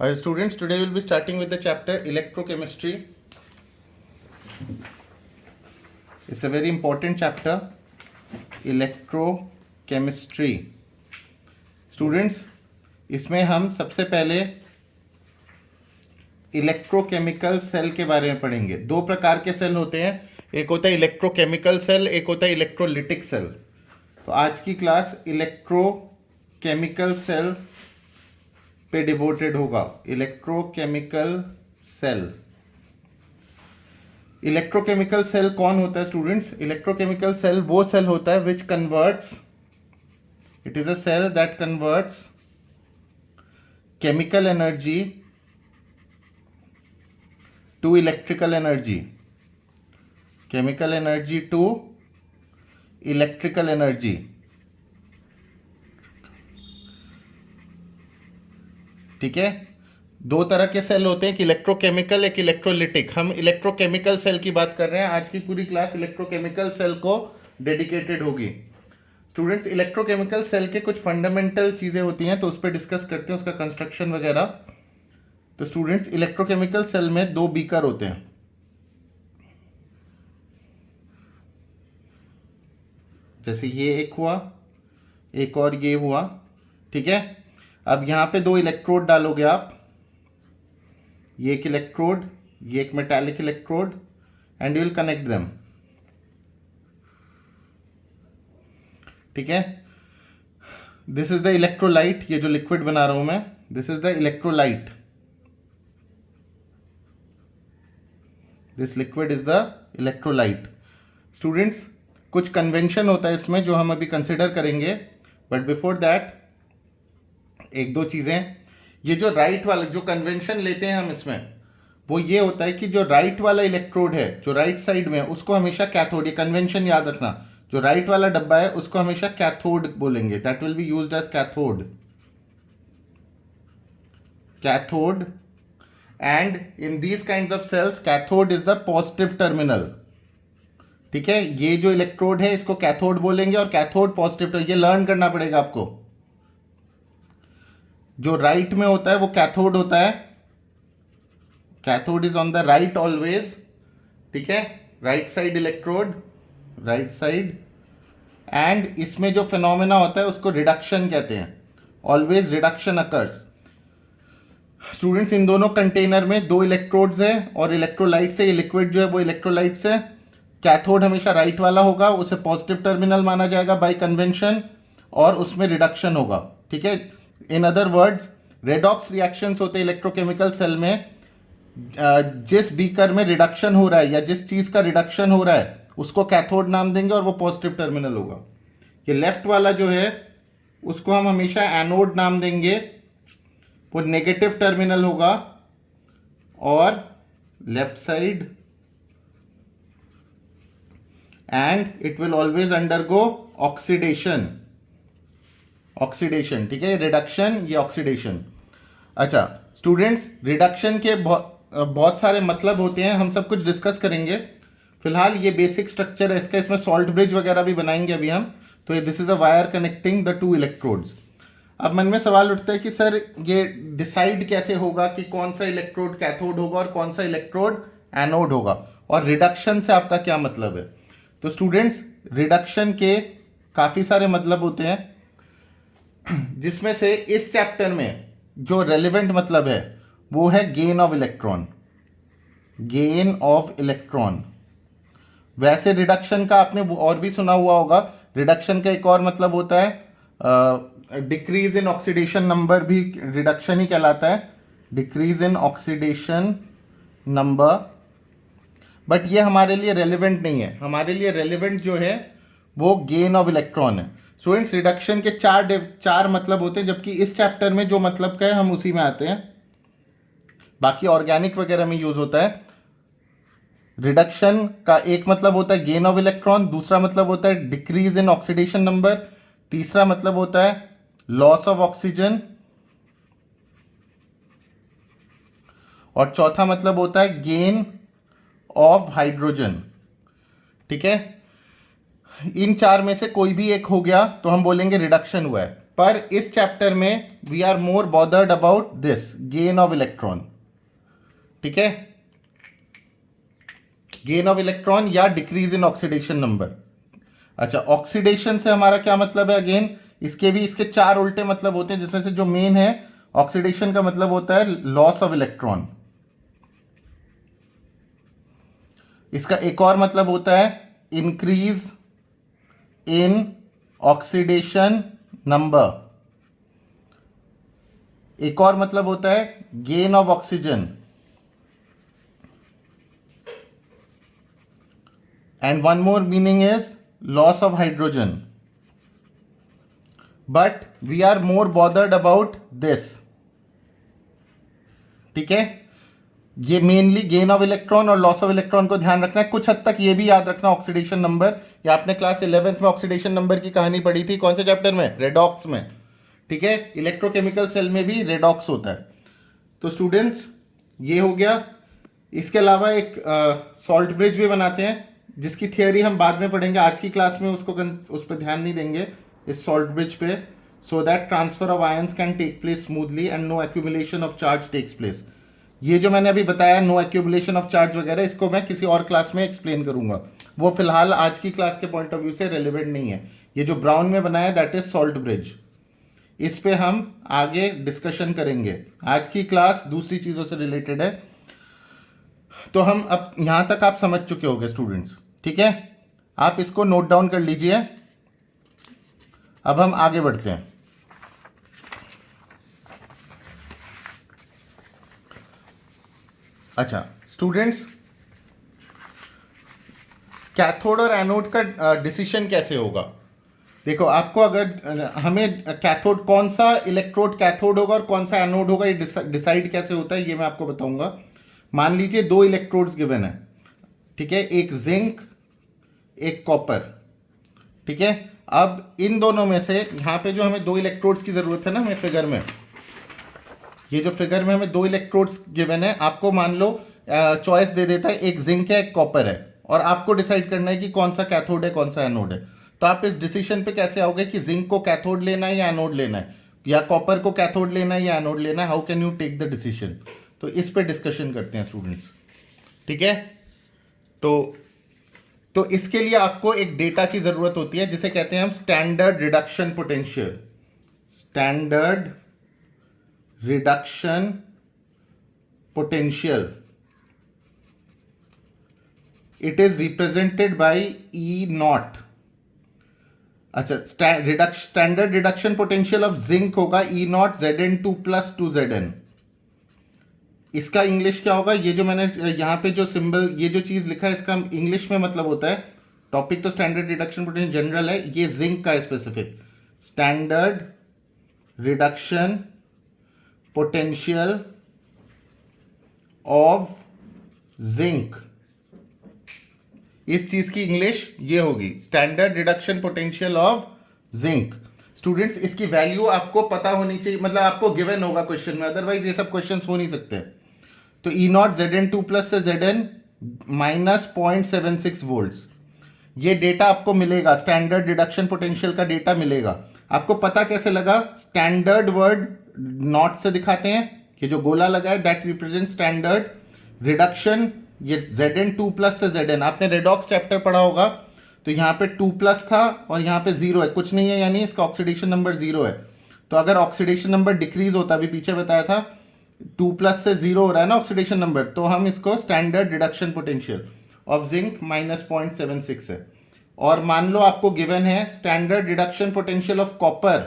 Students, today we'll be starting with the chapter electrochemistry. It's a very important chapter, electrochemistry. Students, इसमें हम सबसे पहले electrochemical cell के बारे में पढ़ेंगे. दो प्रकार के सेल होते हैं, एक होता है इलेक्ट्रोकेमिकल सेल, एक होता है इलेक्ट्रोलिटिक सेल. तो आज की क्लास इलेक्ट्रोकेमिकल सेल पे डिवोटेड होगा. Electrochemical cell. इलेक्ट्रोकेमिकल सेल कौन होता है स्टूडेंट्स? इलेक्ट्रोकेमिकल सेल वो सेल होता है which converts, it is a cell that converts chemical energy to electrical energy, chemical energy to electrical energy. ठीक है, दो तरह के सेल होते हैं, एक इलेक्ट्रोकेमिकल एक इलेक्ट्रोलिटिक. हम इलेक्ट्रोकेमिकल सेल की बात कर रहे हैं. आज की पूरी क्लास इलेक्ट्रोकेमिकल सेल को डेडिकेटेड होगी. स्टूडेंट्स, इलेक्ट्रोकेमिकल सेल के कुछ फंडामेंटल चीज़ें होती हैं तो उस पर डिस्कस करते हैं, उसका कंस्ट्रक्शन वगैरह. तो स्टूडेंट्स, इलेक्ट्रोकेमिकल सेल में दो बीकर होते हैं. जैसे ये एक हुआ, एक और ये हुआ. ठीक है, अब यहां पे दो इलेक्ट्रोड डालोगे आप, ये एक इलेक्ट्रोड, ये एक metallic electrode, and you will connect them. ठीक है, दिस इज द इलेक्ट्रोलाइट. ये जो लिक्विड बना रहा हूं मैं, this is the electrolyte. This liquid is the electrolyte. Students, कुछ कन्वेंशन होता है इसमें जो हम अभी कंसिडर करेंगे, बट बिफोर दैट एक दो चीज़ें. ये जो राइट वाला जो कन्वेंशन लेते हैं हम इसमें, वो ये होता है कि जो राइट वाला इलेक्ट्रोड है, जो राइट साइड में, उसको हमेशा कैथोड. ये कन्वेंशन याद रखना, जो राइट वाला डब्बा है उसको हमेशा कैथोड बोलेंगे. That will be used as cathode. Cathode. And in these kinds of cells cathode is the positive terminal. ठीक है, ये जो इलेक्ट्रोड है इसको कैथोड बोलेंगे और कैथोड पॉजिटिव. ये लर्न करना पड़ेगा आपको. जो राइट में होता है वो कैथोड होता है. Cathode is on the right always. ठीक है, right side electrode, right side. And इसमें जो फिनोमेना होता है उसको रिडक्शन कहते हैं. Always reduction occurs. स्टूडेंट्स, इन दोनों कंटेनर में दो इलेक्ट्रोड्स हैं और इलेक्ट्रोलाइट से, ये लिक्विड जो है वो इलेक्ट्रोलाइट से. कैथोड हमेशा राइट वाला होगा, उसे पॉजिटिव टर्मिनल माना जाएगा बाय कन्वेंशन, और उसमें रिडक्शन होगा. ठीक है, in other words, redox reactions होते हैं इलेक्ट्रोकेमिकल सेल में. जिस बीकर में रिडक्शन हो रहा है या जिस चीज़ का रिडक्शन हो रहा है उसको कैथोड नाम देंगे और वो पॉजिटिव टर्मिनल होगा. ये लेफ्ट वाला जो है उसको हम हमेशा एनोड नाम देंगे, वो नेगेटिव टर्मिनल होगा. और left side, and it will always undergo oxidation. Oxidation. ठीक है, रिडक्शन, ये ऑक्सीडेशन. अच्छा स्टूडेंट्स, रिडक्शन के बहुत सारे मतलब होते हैं, हम सब कुछ डिस्कस करेंगे. फिलहाल ये बेसिक स्ट्रक्चर है इसका. इसमें सॉल्ट ब्रिज वगैरह भी बनाएंगे अभी हम. तो this is a wire connecting the two electrodes. अब मन में सवाल उठता है कि सर ये डिसाइड कैसे होगा कि कौन सा इलेक्ट्रोड कैथोड होगा और कौन सा इलेक्ट्रोड एनोड होगा, और रिडक्शन से आपका क्या मतलब है? तो स्टूडेंट्स, रिडक्शन के काफ़ी सारे मतलब होते हैं, जिसमें से इस चैप्टर में जो रेलिवेंट मतलब है वो है gain of electron. Gain of electron. वैसे रिडक्शन का आपने वो और भी सुना हुआ होगा. रिडक्शन का एक और मतलब होता है डिक्रीज इन ऑक्सीडेशन नंबर, भी रिडक्शन ही कहलाता है. Decrease in oxidation number. But ये हमारे लिए रेलिवेंट नहीं है. हमारे लिए रेलिवेंट जो है वो गेन ऑफ इलेक्ट्रॉन है. स्टूडेंट्स, रिडक्शन के चार मतलब होते हैं, जबकि इस चैप्टर में जो मतलब का है हम उसी में आते हैं. बाकी ऑर्गेनिक वगैरह में यूज होता है. रिडक्शन का एक मतलब होता है गेन ऑफ इलेक्ट्रॉन, दूसरा मतलब होता है डिक्रीज इन ऑक्सीडेशन नंबर, तीसरा मतलब होता है लॉस ऑफ ऑक्सीजन, और चौथा मतलब होता है गेन ऑफ हाइड्रोजन. ठीक है, इन चार में से कोई भी एक हो गया तो हम बोलेंगे रिडक्शन हुआ है. पर इस चैप्टर में we are more bothered about this gain of electron, ठीक है, गेन ऑफ इलेक्ट्रॉन या डिक्रीज इन ऑक्सीडेशन नंबर। अच्छा, ऑक्सीडेशन से हमारा क्या मतलब है? अगेन इसके भी इसके चार उल्टे मतलब होते हैं, जिसमें से जो मेन है ऑक्सीडेशन का मतलब होता है लॉस ऑफ इलेक्ट्रॉन। इसका एक और मतलब होता है इंक्रीज इन ऑक्सीडेशन नंबर। एक और मतलब होता है gain of oxygen, and one more meaning is loss of hydrogen, but we are more bothered about this, ठीक है। ये मेनली गेन ऑफ इलेक्ट्रॉन और लॉस ऑफ इलेक्ट्रॉन को ध्यान रखना है, कुछ हद तक ये भी याद रखना ऑक्सीडेशन नंबर। या आपने क्लास 11th में ऑक्सीडेशन नंबर की कहानी पढ़ी थी, कौन से चैप्टर में? रेडॉक्स में, ठीक है। इलेक्ट्रोकेमिकल सेल में भी रेडॉक्स होता है। तो स्टूडेंट्स ये हो गया। इसके अलावा एक सॉल्ट ब्रिज भी बनाते हैं, जिसकी थियोरी हम बाद में पढ़ेंगे, आज की क्लास में उस पर ध्यान नहीं देंगे, इस सॉल्ट ब्रिज पे, so that transfer of ions can take place smoothly and no accumulation of charge takes place. ये जो मैंने अभी बताया नो एक्यूमुलेशन ऑफ चार्ज वगैरह, इसको मैं किसी और क्लास में एक्सप्लेन करूंगा, वो फिलहाल आज की क्लास के पॉइंट ऑफ व्यू से रेलिवेंट नहीं है। ये जो ब्राउन में बनाया दैट इज सॉल्ट ब्रिज, इस पे हम आगे डिस्कशन करेंगे। आज की क्लास दूसरी चीज़ों से रिलेटेड है। तो हम अब यहाँ तक आप समझ चुके होंगे स्टूडेंट्स, ठीक है। आप इसको नोट डाउन कर लीजिए। अब हम आगे बढ़ते हैं। अच्छा स्टूडेंट्स, कैथोड और एनोड का डिसीजन कैसे होगा? देखो, आपको अगर हमें कैथोड कौन सा इलेक्ट्रोड कैथोड होगा और कौन सा एनोड होगा, ये डिसाइड कैसे होता है ये मैं आपको बताऊंगा। मान लीजिए दो इलेक्ट्रोड्स गिवन है, ठीक है, एक जिंक एक कॉपर, ठीक है। अब इन दोनों में से यहाँ पे जो हमें दो इलेक्ट्रोड्स की ज़रूरत है ना, हमें फिगर में, ये जो फिगर में हमें दो इलेक्ट्रोड्स गिवन है, आपको मान लो चॉइस दे देता है एक जिंक है एक कॉपर है, और आपको डिसाइड करना है कि कौन सा कैथोड है कौन सा एनोड है। तो आप इस डिसीजन पे कैसे आओगे कि जिंक को कैथोड लेना है या एनोड लेना है, या कॉपर को कैथोड लेना है या एनोड लेना है? How can you take the decision? तो इस पे डिस्कशन करते हैं स्टूडेंट्स, ठीक है। तो इसके लिए आपको एक डेटा की जरूरत होती है, जिसे कहते हैं हम standard reduction potential. Standard reduction potential, it is represented by E naught. अच्छा, standard reduction potential of zinc होगा E not Zn2 plus 2Zn। इसका इंग्लिश क्या होगा? ये जो मैंने यहाँ पे जो सिंबल, ये जो चीज़ लिखा है, इसका इंग्लिश में मतलब होता है, टॉपिक तो स्टैंडर्ड रिडक्शन पोटेंशियल जनरल है, ये जिंक का specific standard reduction potential of zinc. इस चीज की इंग्लिश ये होगी standard reduction potential of zinc. Students, इसकी वैल्यू आपको पता होनी चाहिए, मतलब आपको गिवन होगा क्वेश्चन में, अदरवाइज ये सब क्वेश्चंस हो नहीं सकते। तो ई नॉट Zn2 प्लस से Zn माइनस 0.76 वोल्ट्स, ये डेटा आपको मिलेगा, स्टैंडर्ड रिडक्शन पोटेंशियल का डेटा मिलेगा। आपको पता कैसे लगा? स्टैंडर्ड वर्ड नॉट से दिखाते हैं, ये जो गोला लगा है दैट रिप्रेजेंट स्टैंडर्ड रिडक्शन। ये Zn2 प्लस से Zn, आपने रेडॉक्स चैप्टर पढ़ा होगा, तो यहाँ पे 2 प्लस था और यहाँ पे 0 है, कुछ नहीं है, यानी इसका ऑक्सीडेशन नंबर 0 है। तो अगर ऑक्सीडेशन नंबर डिक्रीज होता, अभी पीछे बताया था 2 प्लस से 0 हो रहा है ना ऑक्सीडेशन नंबर, तो हम इसको standard reduction potential of zinc minus 0.76 है। और मान लो आपको गिवन है standard reduction potential of copper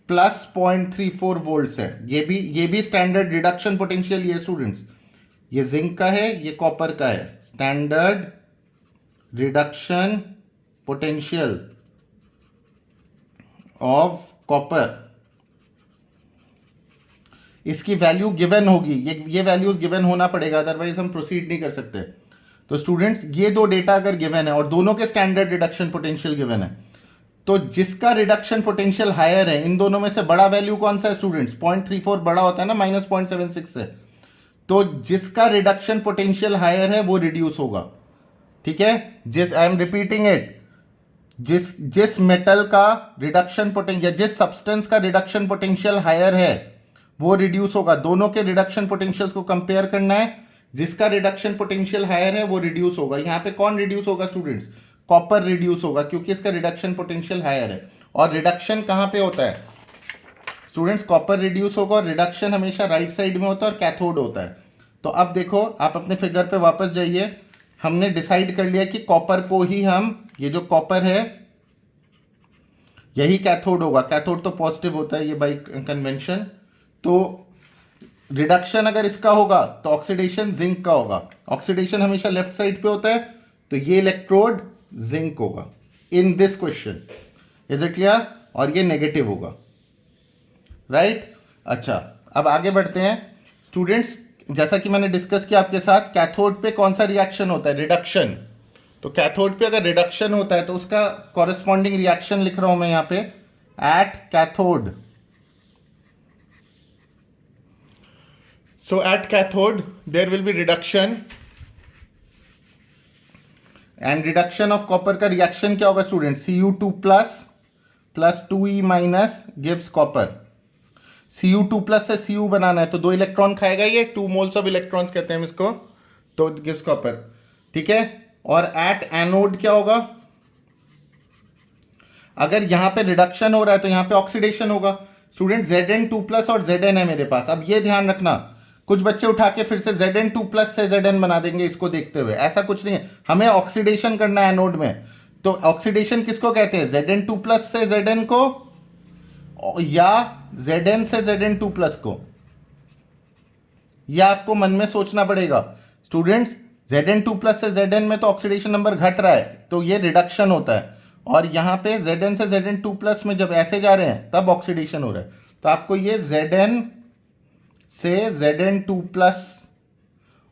plus 0.34 volts है, ये भी स्टैंडर्ड रिडक्शन पोटेंशियल ये स्टूडेंट्स, ये जिंक का है ये कॉपर का है, standard reduction potential of copper. इसकी वैल्यू गिवन होगी, ये वैल्यूज गिवन होना पड़ेगा, अदरवाइज हम प्रोसीड नहीं कर सकते। तो स्टूडेंट्स, ये दो डेटा अगर गिवन है और दोनों के स्टैंडर्ड रिडक्शन पोटेंशियल गिवन है, तो जिसका रिडक्शन पोटेंशियल हायर है, इन दोनों में से बड़ा वैल्यू कौन सा है स्टूडेंट्स? 0.34 बड़ा होता है ना माइनस 0.76 से, तो जिसका रिडक्शन पोटेंशियल हायर है वो रिड्यूस होगा, ठीक है। आई एम रिपीटिंग इट, जिस मेटल का रिडक्शन पोटेंशियल, जिस सब्सटेंस का रिडक्शन पोटेंशियल हायर है वो रिड्यूस होगा। दोनों के रिडक्शन पोटेंशियल्स को कंपेयर करना है, जिसका रिडक्शन पोटेंशियल हायर है वो रिड्यूस होगा। यहाँ पे कौन रिड्यूस होगा स्टूडेंट्स? कॉपर रिड्यूस होगा, क्योंकि इसका रिडक्शन पोटेंशियल हायर है। और रिडक्शन कहाँ पे होता है स्टूडेंट्स? कॉपर रिड्यूस होगा, और रिडक्शन हमेशा राइट साइड में होता है और कैथोड होता है। तो अब देखो, आप अपने फिगर पे वापस जाइए। हमने डिसाइड कर लिया कि कॉपर को ही हम, ये जो कॉपर है यही कैथोड होगा। कैथोड तो पॉजिटिव होता है ये बाई कन्वेंशन। तो रिडक्शन अगर इसका होगा तो ऑक्सीडेशन जिंक का होगा। ऑक्सीडेशन हमेशा लेफ्ट साइड पे होता है, तो ये इलेक्ट्रोड जिंक होगा in this question. Is it clear? और ये नेगेटिव होगा, राइट? अच्छा, अब आगे बढ़ते हैं स्टूडेंट्स। जैसा कि मैंने डिस्कस किया आपके साथ, कैथोड पे कौन सा रिएक्शन होता है? रिडक्शन। तो कैथोड पे अगर रिडक्शन होता है तो उसका कॉरेस्पॉन्डिंग रिएक्शन लिख रहा हूं मैं यहाँ पे, at cathode. So at cathode there will be reduction, and reduction of copper का reaction क्या होगा student? Cu2 plus 2e minus gives copper। Cu2 plus से Cu बनाना है तो 2 इलेक्ट्रॉन खाएगा ये, 2 मोल्स ऑफ इलेक्ट्रॉन्स कहते हैं हम इसको, तो गिव्स कॉपर। ठीक है। और एट एनोड क्या होगा? अगर यहां पे रिडक्शन हो रहा है तो यहां पे ऑक्सीडेशन होगा स्टूडेंट। Zn2+ और Zn है मेरे पास। अब ये ध्यान रखना, कुछ बच्चे उठा के फिर से Zn2+ से Zn बना देंगे इसको देखते हुए, ऐसा कुछ नहीं है। हमें ऑक्सीडेशन करना है एनोड में। तो ऑक्सीडेशन किसको कहते हैं? Zn2+ से Zn को, या Zn से Zn2+ को। यह आपको मन में सोचना पड़ेगा स्टूडेंट्स। Zn2+ से Zn में तो ऑक्सीडेशन नंबर घट रहा है, तो ये रिडक्शन होता है। और यहां पे Zn से Zn2+ में जब ऐसे जा रहे हैं तब ऑक्सीडेशन हो रहा है। तो आपको ये Zn से Zn2+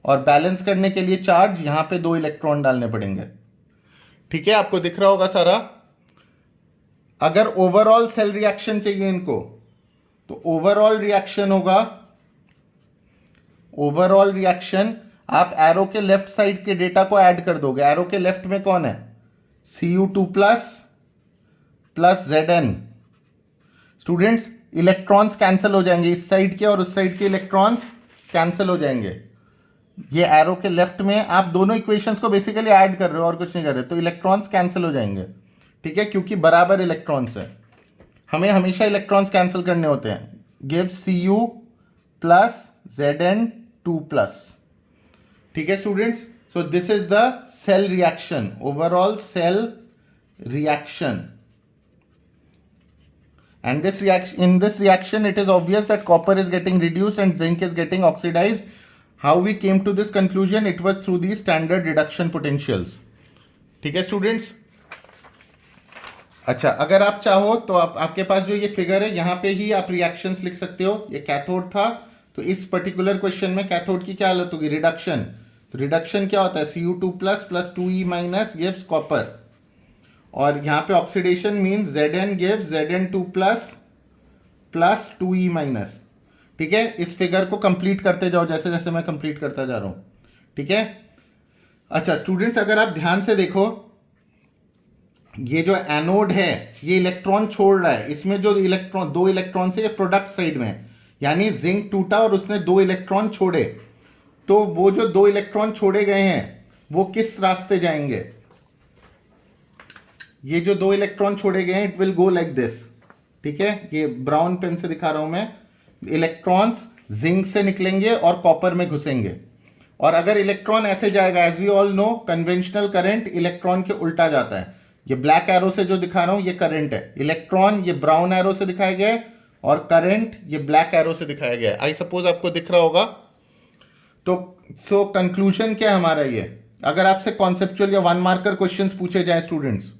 और बैलेंस करने के लिए चार्ज यहां पे 2 इलेक्ट्रॉन डालने पड़ेंगे। ठीक है, आपको दिख रहा होगा सारा। अगर ओवरऑल सेल रिएक्शन चाहिए इनको, तो ओवरऑल रिएक्शन होगा, ओवरऑल रिएक्शन आप एरो के लेफ्ट साइड के डेटा को ऐड कर दोगे। एरो के लेफ्ट में कौन है? Cu2+ plus Zn। Students, electrons cancel हो जाएंगे, इस साइड के और उस साइड के इलेक्ट्रॉन्स कैंसिल हो जाएंगे। ये एरो के लेफ्ट में आप दोनों इक्वेशंस को बेसिकली ऐड कर रहे हो और कुछ नहीं कर रहे, तो इलेक्ट्रॉन्स कैंसिल हो जाएंगे। ठीक है, क्योंकि बराबर इलेक्ट्रॉन्स है, हमें हमेशा इलेक्ट्रॉन्स कैंसिल करने होते हैं। Give Cu plus Zn2+। ठीक है students, so this is the cell reaction, overall cell reaction. And this reaction, in this reaction, it is obvious that copper is getting reduced and zinc is getting oxidized. How we came to this conclusion? It was through these standard reduction potentials. ठीक है students. अच्छा, अगर आप चाहो तो आपके पास जो ये फिगर है यहाँ पे ही आप रिएक्शंस लिख सकते हो। ये कैथोड था, तो इस पर्टिकुलर क्वेश्चन में कैथोड की क्या हालत होगी? रिडक्शन। तो रिडक्शन क्या होता है? Cu2+ plus 2e minus gives copper. और यहाँ पे oxidation means Zn gives Zn2+ plus 2e minus. ठीक है, इस फिगर को कंप्लीट करते जाओ जैसे जैसे मैं कंप्लीट करता जा रहा हूँ। ठीक है। अच्छा स्टूडेंट्स, अगर आप ध्यान से देखो, ये जो एनोड है ये इलेक्ट्रॉन छोड़ रहा है। इसमें जो इलेक्ट्रॉन, 2 इलेक्ट्रॉन से ये प्रोडक्ट साइड में, यानी जिंक टूटा और उसने 2 इलेक्ट्रॉन छोड़े। तो वो जो 2 इलेक्ट्रॉन छोड़े गए हैं वो किस रास्ते जाएंगे? ये जो 2 इलेक्ट्रॉन छोड़े गए हैं, it will go like this. ठीक है, ये ब्राउन पेन से दिखा रहा हूं मैं। इलेक्ट्रॉन्स जिंक से निकलेंगे और कॉपर में घुसेंगे। और अगर इलेक्ट्रॉन ऐसे जाएगा, as we all know, conventional current electron के उल्टा जाता है। ये ब्लैक एरो से जो दिखा रहा हूं ये करंट है, इलेक्ट्रॉन ये ब्राउन एरो से दिखाया गया है, और करंट ये ब्लैक एरो से दिखाया गया है। आई सपोज आपको दिख रहा होगा। तो सो कंक्लूजन क्या है हमारा? ये अगर आपसे कॉन्सेप्चुअल या 1 मार्कर क्वेश्चंस पूछे जाए स्टूडेंट्स,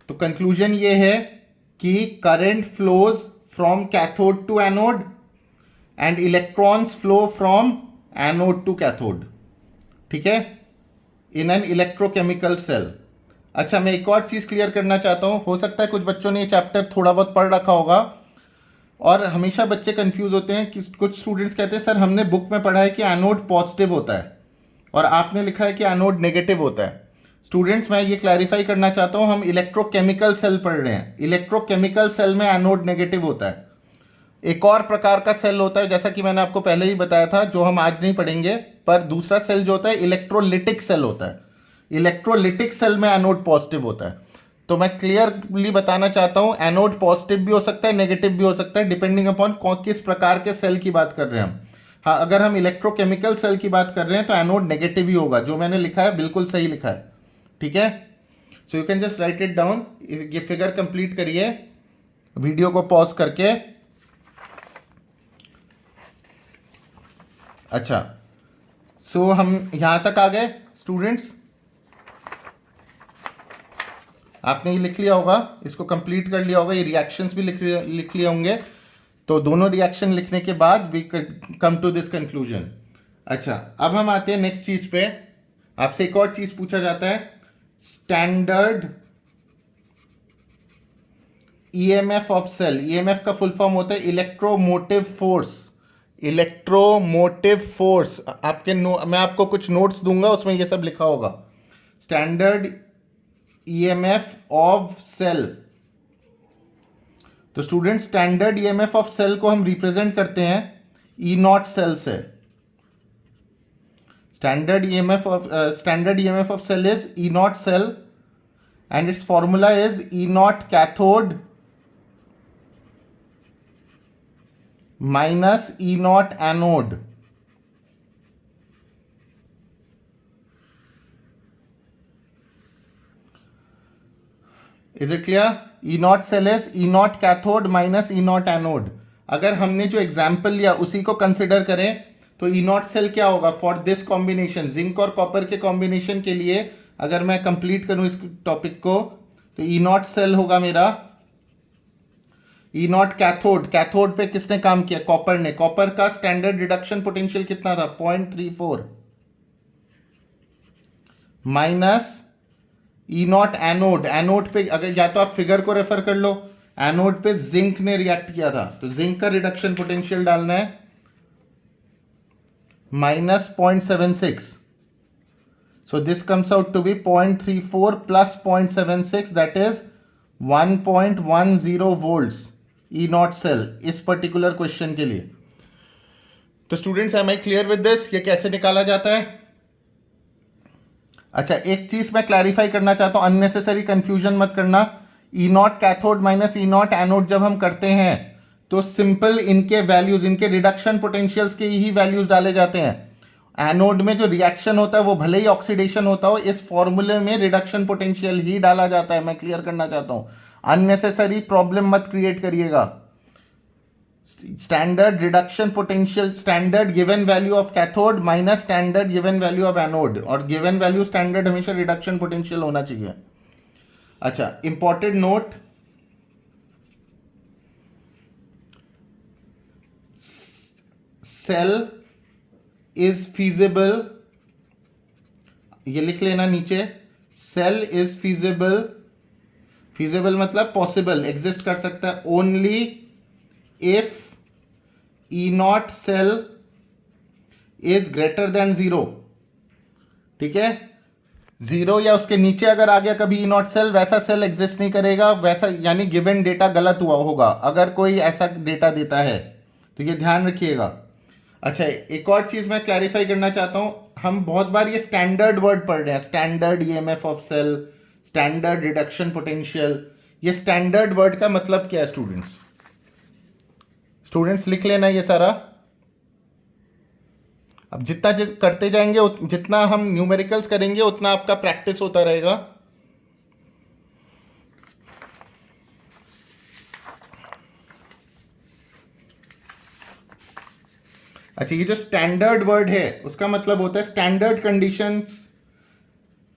तो कंक्लूजन ये है कि current flows from cathode to anode and electrons flow from anode to cathode. ठीक है, इन एन इलेक्ट्रोकेमिकल सेल। अच्छा, मैं एक और चीज क्लियर करना चाहता हूं। हो सकता है कुछ बच्चों ने ये चैप्टर थोड़ा बहुत पढ़ रखा होगा, और हमेशा बच्चे कंफ्यूज होते हैं कि कुछ स्टूडेंट्स कहते हैं सर हमने बुक में पढ़ा है कि एनोड पॉजिटिव होता है और आपने लिखा है कि एनोड नेगेटिव होता है। स्टूडेंट्स मैं ये क्लैरिफाई करना चाहता हूँ, हम इलेक्ट्रोकेमिकल सेल पढ़ रहे हैं। इलेक्ट्रोकेमिकल सेल में एनोड नेगेटिव होता है। एक और प्रकार का सेल होता है, जैसा कि मैंने आपको पहले ही बताया था, जो हम आज नहीं पढ़ेंगे, पर दूसरा सेल जो होता है इलेक्ट्रोलिटिक सेल होता है। इलेक्ट्रोलिटिक सेल में एनोड पॉजिटिव होता है। तो मैं क्लियरली बताना चाहता हूं, एनोड पॉजिटिव भी हो सकता है, नेगेटिव भी हो सकता है, डिपेंडिंग अपॉन किस प्रकार के सेल की बात कर रहे हैं हम। हाँ, अगर हम इलेक्ट्रोकेमिकल सेल की बात कर रहे हैं तो एनोड नेगेटिव ही होगा। जो मैंने लिखा है बिल्कुल सही लिखा है, ठीक है। So you can just right it down. ये फिगर कंप्लीट करिए वीडियो को पॉज करके। अच्छा, सो हम यहां तक आ गए स्टूडेंट्स। आपने ये लिख लिया होगा, इसको कंप्लीट कर लिया होगा, ये रिएक्शंस भी लिख लिए होंगे। तो दोनों रिएक्शन लिखने के बाद we come to this conclusion. अच्छा, अब हम आते हैं नेक्स्ट चीज पे। आपसे एक और चीज पूछा जाता है, standard EMF of cell. EMF का फुल फॉर्म होता है इलेक्ट्रोमोटिव फोर्स। इलेक्ट्रोमोटिव फोर्स आपके मैं आपको कुछ नोट्स दूंगा, उसमें ये सब लिखा होगा। Standard EMF of cell. तो student, standard EMF of cell को हम रिप्रेजेंट करते हैं ई नॉट सेल से। Standard EMF of cell is E not cell and its formula is E naught cathode minus E naught anode. Is it clear? E not cell is E naught cathode minus E naught anode. अगर हमने जो example लिया उसी को consider करें तो ई not cell क्या होगा फॉर दिस कॉम्बिनेशन, जिंक और कॉपर के कॉम्बिनेशन के लिए। अगर मैं कंप्लीट करूं इस टॉपिक को तो ई नॉट सेल होगा मेरा ई नॉट कैथोड। कैथोड पे किसने काम किया? कॉपर ने। कॉपर का स्टैंडर्ड रिडक्शन पोटेंशियल कितना था? 0.34 minus E naught anode. Anode पे अगर या तो आप फिगर को रेफर कर लो, एनोड पे जिंक ने रिएक्ट किया था, तो जिंक का रिडक्शन पोटेंशियल डालना है minus 0.76। So this comes out to be 0.34 plus 0.76, that is 1.10 volts E not cell इस पर्टिकुलर क्वेश्चन के लिए। तो students, am I clear with this? ये कैसे निकाला जाता है? अच्छा, एक चीज मैं क्लैरिफाई करना चाहता हूं, अननेसेसरी कंफ्यूजन मत करना। E naught cathode minus E naught anode जब हम करते हैं तो सिंपल इनके वैल्यूज, इनके रिडक्शन पोटेंशियल्स के ही वैल्यूज डाले जाते हैं। एनोड में जो रिएक्शन होता है वो भले ही ऑक्सीडेशन होता हो, इस फॉर्मूले में रिडक्शन पोटेंशियल ही डाला जाता है। मैं क्लियर करना चाहता हूं, अननेसेसरी प्रॉब्लम मत क्रिएट करिएगा। Standard reduction potential, standard given value of cathode minus standard given value of anode, और गिवन वैल्यू स्टैंडर्ड हमेशा रिडक्शन पोटेंशियल होना चाहिए। अच्छा, important note, cell is feasible, ये लिख लेना नीचे, सेल इज फीजिबल। फीजिबल मतलब पॉसिबल, एग्जिस्ट कर सकता है only if E not cell is greater than 0। ठीक है, 0 या उसके नीचे अगर आ गया कभी ई नॉट सेल, वैसा सेल एग्जिस्ट नहीं करेगा, वैसा यानी गिवन डेटा गलत हुआ होगा अगर कोई ऐसा डेटा देता है, तो ये ध्यान रखिएगा। अच्छा, एक और चीज मैं क्लैरिफाई करना चाहता हूं, हम बहुत बार ये स्टैंडर्ड वर्ड पढ़ रहे हैं, standard EMF of cell, standard reduction potential. ये स्टैंडर्ड वर्ड का मतलब क्या है स्टूडेंट्स? स्टूडेंट्स लिख लेना ये सारा। अब जितना करते जाएंगे, जितना हम न्यूमेरिकल्स करेंगे, उतना आपका प्रैक्टिस होता रहेगा। अच्छा, ये जो स्टैंडर्ड वर्ड है उसका मतलब होता है स्टैंडर्ड कंडीशंस।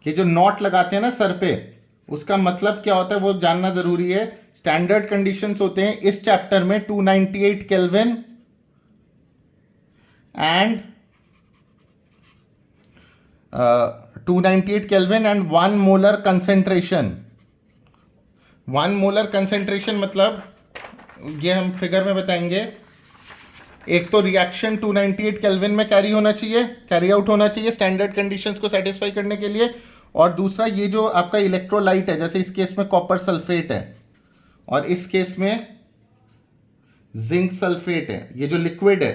ये जो नॉट लगाते हैं ना सर पे, उसका मतलब क्या होता है वो जानना जरूरी है। स्टैंडर्ड कंडीशंस होते हैं इस चैप्टर में 298 kelvin and 298 kelvin and 1 molar concentration. 1 molar concentration मतलब ये हम फिगर में बताएंगे। एक तो रिएक्शन 298 केल्विन में कैरी होना चाहिए, कैरी आउट होना चाहिए स्टैंडर्ड कंडीशंस को सेटिस्फाई करने के लिए, और दूसरा ये जो आपका इलेक्ट्रोलाइट है, जैसे इस केस में कॉपर सल्फेट है और इस केस में जिंक सल्फेट है, ये जो लिक्विड है,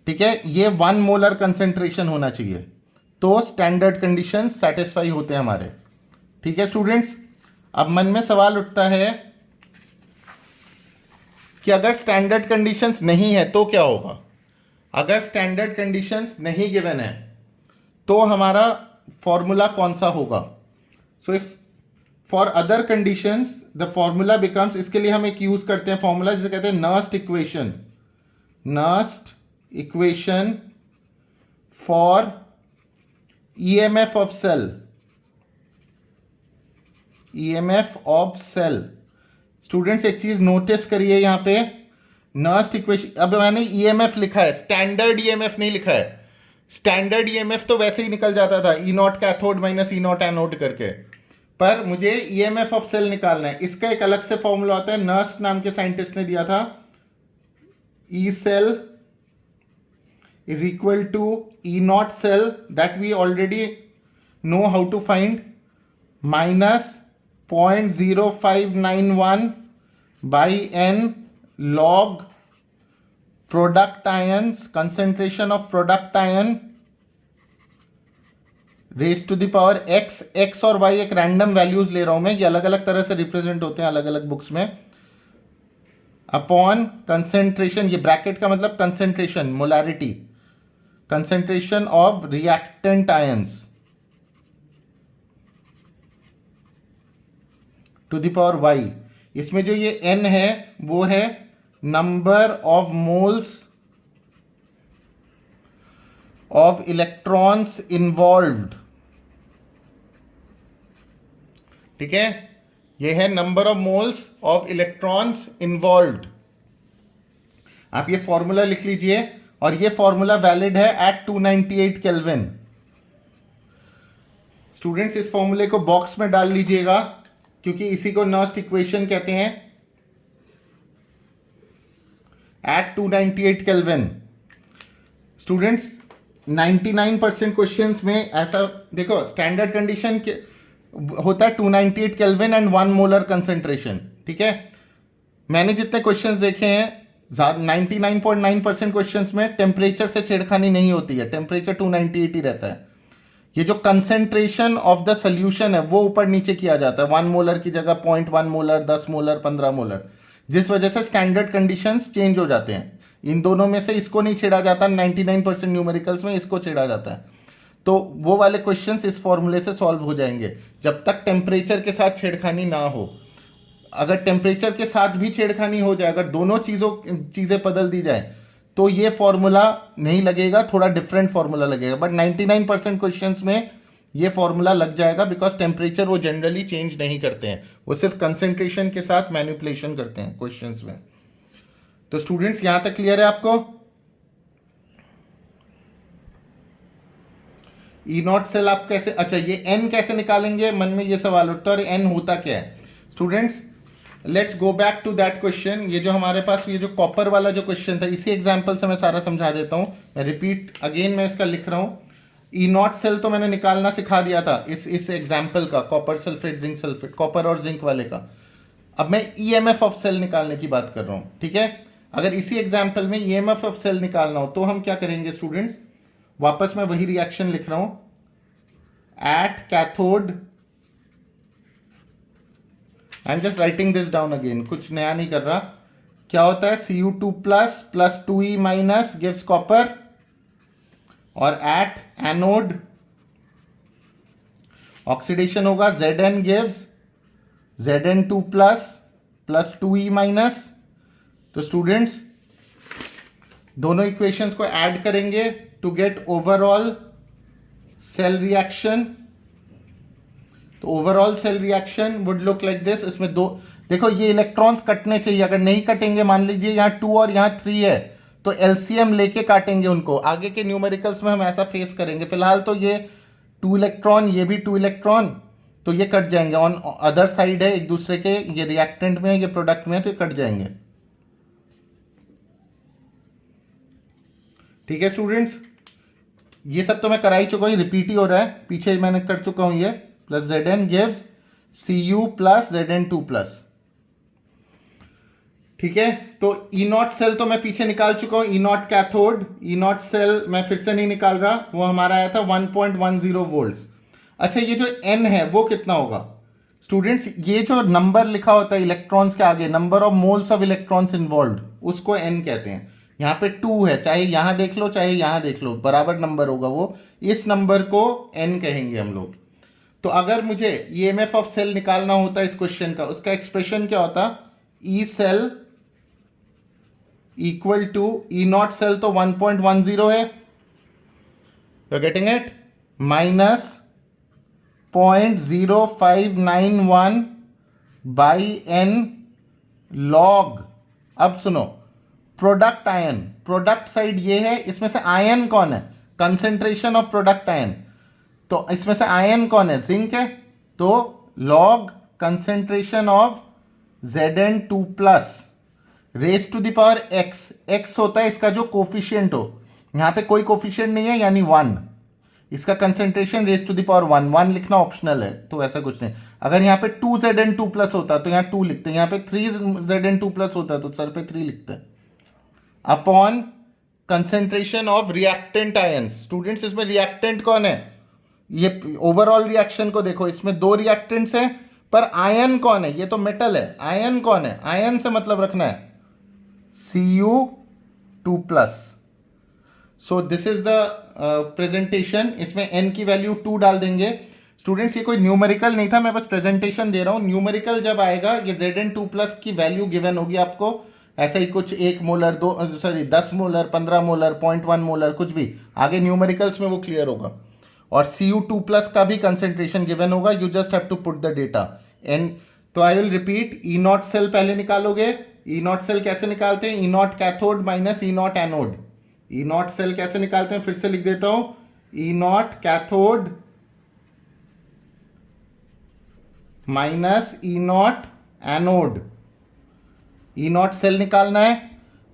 ठीक है, ये 1 मोलर कंसेंट्रेशन होना चाहिए, तो स्टैंडर्ड कंडीशन सेटिस्फाई होते हैं हमारे। ठीक है स्टूडेंट्स, अब मन में सवाल उठता है कि अगर स्टैंडर्ड कंडीशंस नहीं है तो क्या होगा। अगर स्टैंडर्ड कंडीशंस नहीं गिवन है तो हमारा फॉर्मूला कौन सा होगा। So if for other conditions the formula becomes, इसके लिए हम एक यूज करते हैं फॉर्मूला जिसे कहते हैं Nernst equation. Nernst equation for EMF of cell, EMF of cell. Students एक चीज नोटिस करिए यहां पे, नर्स्ट इक्वेशन, अब मैंने ईएमएफ लिखा है, स्टैंडर्ड ईएमएफ नहीं लिखा है। स्टैंडर्ड ईएमएफ तो वैसे ही निकल जाता था, E naught cathode minus E naught anode करके, पर मुझे ईएमएफ ऑफ सेल निकालना है। इसका एक अलग से फॉर्मूला होता है, नर्स्ट नाम के साइंटिस्ट ने दिया था, E cell is equal to E not cell, that we already know how to find, minus 0.0591 by n log product ions, concentration of product ion raise to the power x। x और y एक random values ले रहा हूं मैं, ये अलग अलग तरह से रिप्रेजेंट होते हैं अलग अलग बुक्स में, अपॉन कंसेंट्रेशन, ये ब्रैकेट का मतलब concentration, molarity, concentration of reactant ions to the power y। इसमें जो ये n है वो है number of moles of electrons involved. ठीक है, ये है number of moles of electrons involved. आप ये फॉर्मूला लिख लीजिए, और ये फॉर्मूला वैलिड है एट 298 केल्विन। स्टूडेंट्स इस फॉर्मूले को बॉक्स में डाल लीजिएगा, क्योंकि इसी को नर्स्ट इक्वेशन कहते हैं, एट 298 केल्विन। स्टूडेंट्स 99% क्वेश्चंस में ऐसा देखो, स्टैंडर्ड कंडीशन के होता है 298 केल्विन एंड 1 मोलर कंसेंट्रेशन। ठीक है, मैंने जितने क्वेश्चंस देखे हैं 99.9% क्वेश्चंस में टेम्परेचर से छेड़खानी नहीं होती है, टेम्परेचर 298 ही रहता है। ये जो कंसेंट्रेशन ऑफ द सोल्यूशन है वो ऊपर नीचे किया जाता है, 1 मोलर की जगह 0.1 मोलर, 10 मोलर, 15 मोलर, जिस वजह से स्टैंडर्ड कंडीशंस चेंज हो जाते हैं। इन दोनों में से इसको नहीं छेड़ा जाता, 99% न्यूमेरिकल्स में इसको छेड़ा जाता है। तो वो वाले क्वेश्चंस इस फॉर्मूले से सॉल्व हो जाएंगे जब तक टेम्परेचर के साथ छेड़खानी ना हो। अगर टेम्परेचर के साथ भी छेड़खानी हो जाए, अगर दोनों चीज़ें बदल दी जाए, तो ये फॉर्मूला नहीं लगेगा, थोड़ा डिफरेंट फॉर्मूला लगेगा। बट 99% क्वेश्चंस में ये फॉर्मूला लग जाएगा, बिकॉज टेम्परेचर वो जनरली चेंज नहीं करते हैं, वो सिर्फ कंसेंट्रेशन के साथ मैनिपुलेशन करते हैं क्वेश्चंस में। तो स्टूडेंट्स यहां तक क्लियर है आपको? ई नॉट सेल आप कैसे, अच्छा ये एन कैसे निकालेंगे, मन में ये सवाल उठता है, और एन होता क्या है। Students let's go back to that question. ये जो हमारे पास ये जो कॉपर वाला जो क्वेश्चन था, इसी एग्जांपल से मैं सारा समझा देता हूँ। मैं रिपीट अगेन मैं इसका लिख रहा हूँ। ई नॉट सेल तो मैंने निकालना सिखा दिया था इस एग्जाम्पल का, copper sulphate zinc sulphate, copper और जिंक वाले का। अब मैं ईएमएफ ऑफ सेल निकालने की बात कर रहा हूँ। ठीक है, अगर इसी एग्जाम्पल में ईएमएफ ऑफ सेल निकालना हो तो हम क्या करेंगे स्टूडेंट्स, वापस मैं वही रिएक्शन लिख रहा हूँ। At cathode, I am just writing this down again, कुछ नया नहीं कर रहा। क्या होता है, Cu2 plus plus 2E minus gives copper, और एट एनोड ऑक्सीडेशन होगा, Zn gives Zn2 plus plus 2E minus. तो स्टूडेंट्स दोनों इक्वेशंस को ऐड करेंगे to get overall cell reaction. तो overall cell reaction would look like this. इसमें दो, देखो ये इलेक्ट्रॉन्स कटने चाहिए, अगर नहीं कटेंगे, मान लीजिए यहाँ 2 और यहाँ 3 है, तो एलसीएम लेके काटेंगे उनको। आगे के न्यूमेरिकल्स में हम ऐसा फेस करेंगे। फिलहाल तो ये 2 इलेक्ट्रॉन, ये भी 2 इलेक्ट्रॉन, तो ये कट जाएंगे। ऑन अदर साइड है एक दूसरे के, ये रिएक्टेंट में है, ये प्रोडक्ट में है, तो ये कट जाएंगे। ठीक है स्टूडेंट्स, ये सब तो मैं करा ही चुका हूँ, रिपीट ही हो रहा है, पीछे मैंने कर चुका हूँ ये। Plus Z N gives C U plus Z N two plus. ठीक है, तो ई नॉट सेल तो मैं पीछे निकाल चुका हूं, E naught cathode, E not cell मैं फिर से नहीं निकाल रहा, वो हमारा आया था 1.10 वोल्ट्स। अच्छा, ये जो एन है वो कितना होगा स्टूडेंट्स? ये जो नंबर लिखा होता है इलेक्ट्रॉन्स के आगे, number of moles of electrons involve, उसको एन कहते हैं। यहाँ पे 2 है, चाहे यहां देख लो चाहे यहां देख लो, बराबर नंबर होगा वो, इस नंबर को एन कहेंगे हम लोग। तो अगर मुझे ईएमएफ ऑफ सेल निकालना होता इस क्वेश्चन का, उसका एक्सप्रेशन क्या होता? E cell equal to E not cell तो 1.10 है, you getting it, minus 0.0591 by n log. अब सुनो, प्रोडक्ट आयन, प्रोडक्ट साइड ये है, इसमें से आयन कौन है? कंसेंट्रेशन ऑफ प्रोडक्ट आयन, तो इसमें से आयन कौन है? जिंक है, तो log concentration of Zn2 plus raise to the power x, x होता है इसका जो कोफिशिएंट हो, यहाँ पे कोई कोफिशिएंट नहीं है यानी 1, इसका concentration raise to the power 1, 1 लिखना ऑप्शनल है तो ऐसा कुछ नहीं। अगर यहाँ पे 2Zn2 प्लस होता तो यहाँ 2 लिखते हैं, यहाँ पे 3Zn2 प्लस होता तो सर पे 3 लिखते हैं, upon concentration of reactant ions. Students इसमें रिएक्टेंट कौन है? ये ओवरऑल रिएक्शन को देखो, इसमें 2 रिएक्टेंट्स हैं, पर आयन कौन है? ये तो मेटल है, आयन कौन है? आयन से मतलब रखना है Cu2 plus. So this is the presentation, इसमें n की वैल्यू 2 डाल देंगे। स्टूडेंट्स ये कोई न्यूमेरिकल नहीं था, मैं बस प्रेजेंटेशन दे रहा हूं। न्यूमेरिकल जब आएगा ये Zn2 प्लस की वैल्यू गिवन होगी आपको, ऐसा ही कुछ 1 मोलर 10 मोलर 15 मोलर 0.1 मोलर कुछ भी, आगे न्यूमेरिकल्स में वो क्लियर होगा। और Cu2 प्लस का भी कंसेंट्रेशन गिवन होगा, you just have to put the data in. तो I will repeat, E not cell पहले निकालोगे। ई नॉट सेल कैसे निकालते हैं? E naught cathode minus E naught anode. E not cell कैसे निकालते हैं फिर से लिख देता हूं, E naught cathode minus E naught anode. E not cell निकालना है,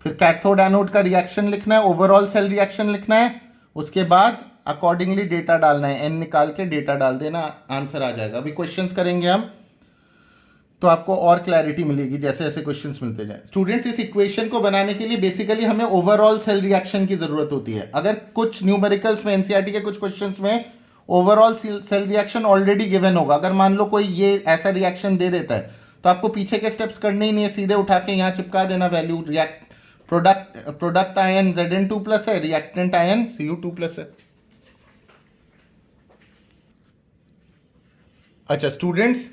फिर कैथोड एनोड का रिएक्शन लिखना है, ओवरऑल सेल रिएक्शन लिखना है, उसके बाद अकॉर्डिंगली डेटा डालना है, एन निकाल के डेटा डाल देना, आंसर आ जाएगा। अभी क्वेश्चंस करेंगे हम तो आपको और क्लैरिटी मिलेगी जैसे जैसे क्वेश्चंस मिलते जाए। स्टूडेंट्स इस इक्वेशन को बनाने के लिए बेसिकली हमें ओवरऑल सेल रिएक्शन की जरूरत होती है। अगर कुछ न्यूमेरिकल्स में, एनसीईआरटी के कुछ क्वेश्चंस में overall cell reaction already given होगा, अगर मान लो कोई ये ऐसा रिएक्शन दे देता है तो आपको पीछे के स्टेप्स करने ही नहीं है, सीधे उठा के यहाँ चिपका देना value. Product ion Zn2 plus है, रिएक्टेंट आयन Cu2 प्लस है। अच्छा स्टूडेंट्स,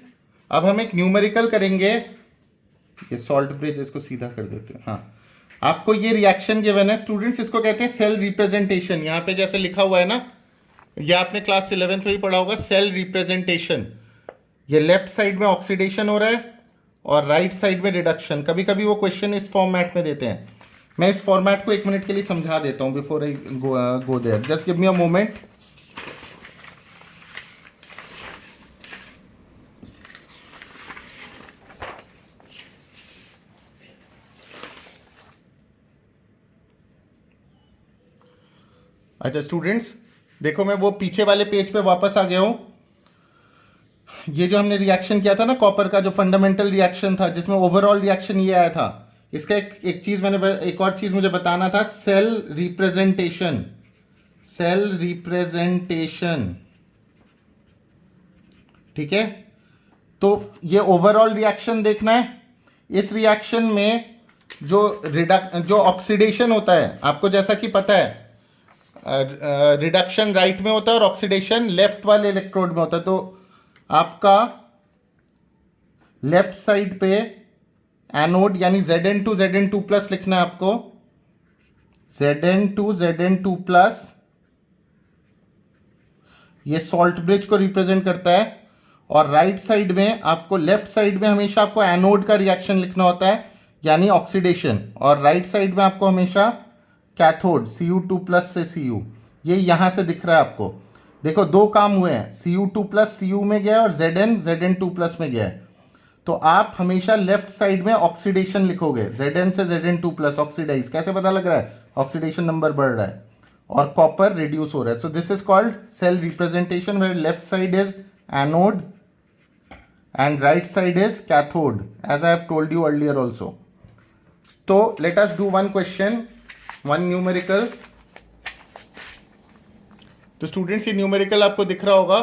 अब हम एक न्यूमेरिकल करेंगे, ये सॉल्ट ब्रिज, इसको सीधा कर देते हैं। हाँ, आपको ये रिएक्शन गिवन है स्टूडेंट्स, इसको कहते हैं सेल रिप्रेजेंटेशन। यहाँ पे जैसे लिखा हुआ है ना, ये आपने क्लास 11th में ही पढ़ा होगा, सेल रिप्रेजेंटेशन। ये लेफ्ट साइड में ऑक्सीडेशन हो रहा है और राइट साइड में रिडक्शन। कभी कभी वो क्वेश्चन इस फॉर्मेट में देते हैं, मैं इस फॉर्मेट को 1 मिनट के लिए समझा देता हूँ before I go there, just give me a moment. अच्छा स्टूडेंट्स देखो, मैं वो पीछे वाले पेज पे वापस आ गया हूँ। ये जो हमने रिएक्शन किया था ना कॉपर का, जो फंडामेंटल रिएक्शन था जिसमें ओवरऑल रिएक्शन ये आया था, इसका एक चीज मैंने, एक और चीज मुझे बताना था, सेल रिप्रेजेंटेशन। सेल रिप्रेजेंटेशन, ठीक है। तो ये ओवरऑल रिएक्शन देखना है। इस रिएक्शन में जो ऑक्सीडेशन होता है, आपको जैसा कि पता है रिडक्शन राइट में होता है और ऑक्सीडेशन लेफ्ट वाले इलेक्ट्रोड में होता है। तो आपका लेफ्ट साइड पे एनोड यानी Zn2 प्लस लिखना है आपको, Zn2 प्लस, ये सॉल्ट ब्रिज को रिप्रेजेंट करता है। और राइट साइड में आपको, लेफ्ट साइड में हमेशा आपको एनोड का रिएक्शन लिखना होता है यानी ऑक्सीडेशन, और राइट साइड में आपको हमेशा कैथोड Cu2 प्लस से Cu, ये यहां से दिख रहा है आपको। देखो 2 काम हुए हैं, Cu2 प्लस Cu में गया और Zn2 प्लस में गया है। तो आप हमेशा लेफ्ट साइड में ऑक्सीडेशन लिखोगे, Zn से Zn2 प्लस ऑक्सीडाइज। कैसे पता लग रहा है? ऑक्सीडेशन नंबर बढ़ रहा है। और कॉपर रिड्यूस हो रहा है. So this is called cell representation where left side is anode and right side is cathode, as I have told you earlier also. So let us do one question, one numerical. तो students ये numerical आपको दिख रहा होगा.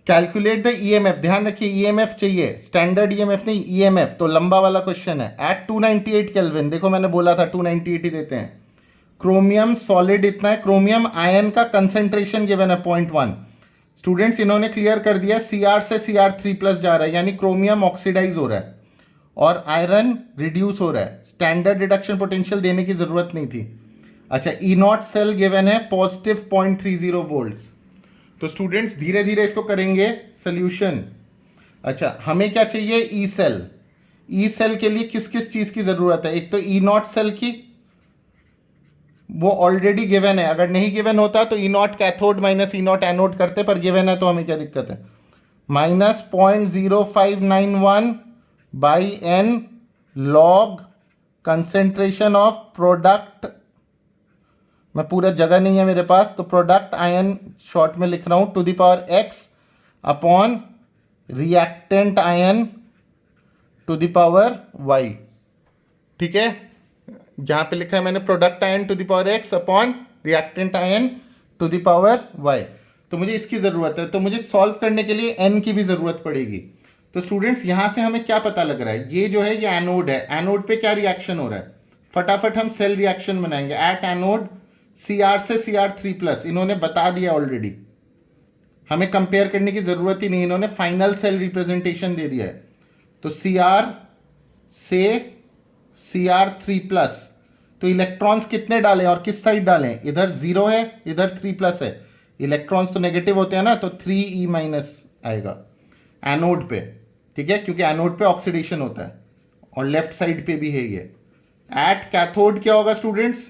Calculate the EMF. ध्यान रखिए EMF चाहिए, standard EMF नहीं, ईएमएफ. तो लंबा वाला क्वेश्चन है. एट 298 केल्विन, देखो मैंने बोला था 298 ही देते हैं. क्रोमियम सॉलिड इतना है. क्रोमियम आयन का कंसेंट्रेशन गिवन है 0.1. स्टूडेंट्स इन्होंने क्लियर कर दिया Cr से Cr3+ जा रहा है, यानी क्रोमियम ऑक्सीडाइज हो रहा है और आयरन रिड्यूस हो रहा है. स्टैंडर्ड रिडक्शन पोटेंशियल देने की जरूरत नहीं थी. अच्छा, E0 सेल गिवन है पॉजिटिव 0.30 वोल्ट्स. तो स्टूडेंट्स धीरे धीरे इसको करेंगे सोल्यूशन. अच्छा, हमें क्या चाहिए? E cell. ई सेल के लिए किस किस चीज की जरूरत है? एक तो E0 सेल की, वो ऑलरेडी गिवन है. अगर नहीं गिवन होता तो E0 cathode minus E0 anode करते, पर गिवन है तो हमें क्या दिक्कत है? Minus 0.0591 by n log concentration of product. मैं पूरा जगह नहीं है मेरे पास, तो प्रोडक्ट आयन शॉर्ट में लिख रहा हूं to the power x upon reactant ion to the power y. ठीक है, जहां पे लिखा है मैंने product ion to the power x upon reactant ion to the power y. तो मुझे इसकी जरूरत है, तो मुझे सॉल्व करने के लिए n की भी जरूरत पड़ेगी. तो स्टूडेंट्स यहां से हमें क्या पता लग रहा है? ये जो है ये एनोड है. एनोड पे क्या रिएक्शन हो रहा है? फटाफट हम सेल रिएक्शन बनाएंगे. एट एनोड Cr से Cr3+, इन्होंने बता दिया ऑलरेडी, हमें कंपेयर करने की जरूरत ही नहीं, इन्होंने फाइनल सेल रिप्रेजेंटेशन दे दिया है. तो Cr से Cr3+, तो इलेक्ट्रॉन्स कितने डालें और किस साइड डालें? इधर 0 है, इधर 3+ है. इलेक्ट्रॉन्स तो नेगेटिव होते हैं ना, तो 3e- आएगा एनोड पे. ठीक है, क्योंकि एनोड पे ऑक्सीडेशन होता है और लेफ्ट साइड पे भी है ये. एट कैथोड क्या होगा स्टूडेंट्स?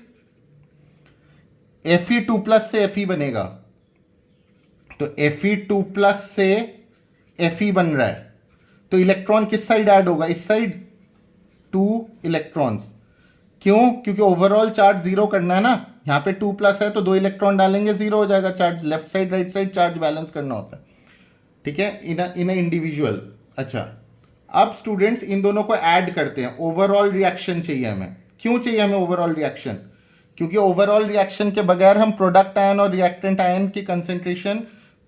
Fe2+ से Fe बनेगा. तो Fe2+ से Fe बन रहा है, तो इलेक्ट्रॉन किस साइड ऐड होगा? इस साइड. 2 इलेक्ट्रॉन्स. क्यों? क्योंकि ओवरऑल चार्ज 0 करना है ना. यहां पे 2+ है तो 2 इलेक्ट्रॉन डालेंगे, 0 हो जाएगा charge. Left side right side charge balance करना होता है. ठीक है, इन इंडिविजुअल. अच्छा, अब स्टूडेंट्स इन दोनों को ऐड करते हैं. ओवरऑल रिएक्शन चाहिए हमें. क्यों चाहिए हमें ओवरऑल रिएक्शन? क्योंकि ओवरऑल रिएक्शन के बगैर हम प्रोडक्ट आयन और रिएक्टेंट आयन की कंसेंट्रेशन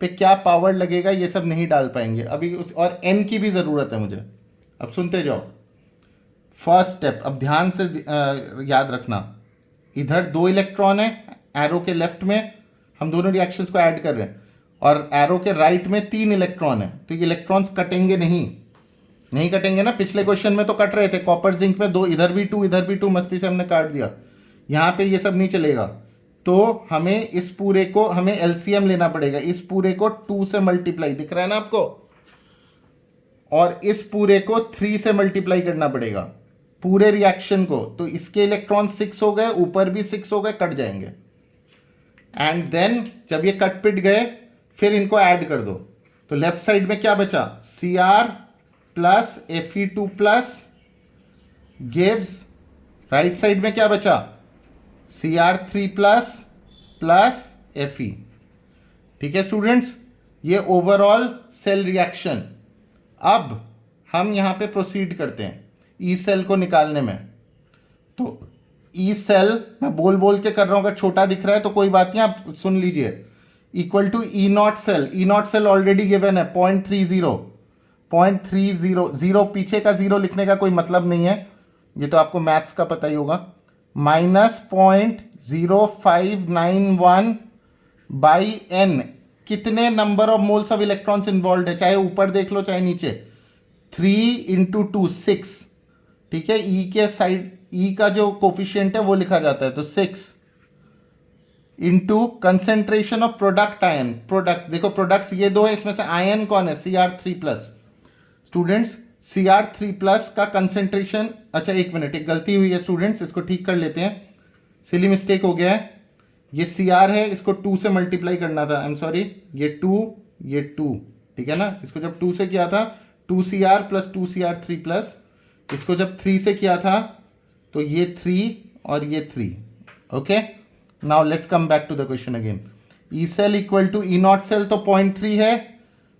पे क्या पावर लगेगा ये सब नहीं डाल पाएंगे अभी. और एन की भी ज़रूरत है मुझे. अब सुनते जाओ. फर्स्ट स्टेप, अब ध्यान से याद रखना. इधर 2 इलेक्ट्रॉन है, एरो के लेफ्ट में हम दोनों रिएक्शंस को ऐड कर रहे हैं, और एरो के राइट में 3 इलेक्ट्रॉन है. तो ये इलेक्ट्रॉन्स कटेंगे नहीं कटेंगे ना. पिछले क्वेश्चन में तो कट रहे थे. कॉपर जिंक में 2, इधर भी 2 इधर भी 2, मस्ती से हमने काट दिया. यहाँ पे ये सब नहीं चलेगा. तो हमें इस पूरे को, हमें एलसीएम लेना पड़ेगा. इस पूरे को 2 से मल्टीप्लाई, दिख रहा है ना आपको, और इस पूरे को 3 से मल्टीप्लाई करना पड़ेगा पूरे रिएक्शन को. तो इसके इलेक्ट्रॉन 6 हो गए, ऊपर भी 6 हो गए, कट जाएंगे. एंड देन जब ये कट पिट गए फिर इनको ऐड कर दो. तो लेफ्ट साइड में क्या बचा? Cr plus Fe2+ gives, right side में क्या बचा? Cr3+ plus Fe. ठीक है स्टूडेंट्स, ये ओवरऑल सेल रिएक्शन. अब हम यहां पे प्रोसीड करते हैं ई सेल को निकालने में. तो ई सेल मैं बोल बोल के कर रहा हूं, अगर छोटा दिख रहा है तो कोई बात नहीं, आप सुन लीजिए. Equal to E0 cell. E0 cell already given है 0.30. 0 पीछे का 0 लिखने का कोई मतलब नहीं है, ये तो आपको मैथ्स का पता ही होगा. Minus 0.0591 by n. कितने number of moles of electrons involve है, चाहे ऊपर देख लो चाहे नीचे. 3 × 2 6. ठीक है, ई के साइड, ई का जो कोफिशिएंट है वो लिखा जाता है, तो 6 into concentration of product ion. Product देखो, प्रोडक्ट्स ये 2 है, इसमें से आयन कौन है? Cr3+. स्टूडेंट्स Cr3+ का कंसेंट्रेशन, अच्छा एक मिनट, एक गलती हुई है स्टूडेंट्स, इसको ठीक कर लेते हैं. सिली मिस्टेक हो गया है. ये Cr है, इसको 2 से मल्टीप्लाई करना था. आई एम सॉरी, ये 2. ठीक है ना, इसको जब 2 से किया था 2Cr प्लस 2Cr3+. इसको जब 3 से किया था तो ये 3 और ये 3. Okay, now let's come back to the question again. E cell equal to E not cell तो 0.3 है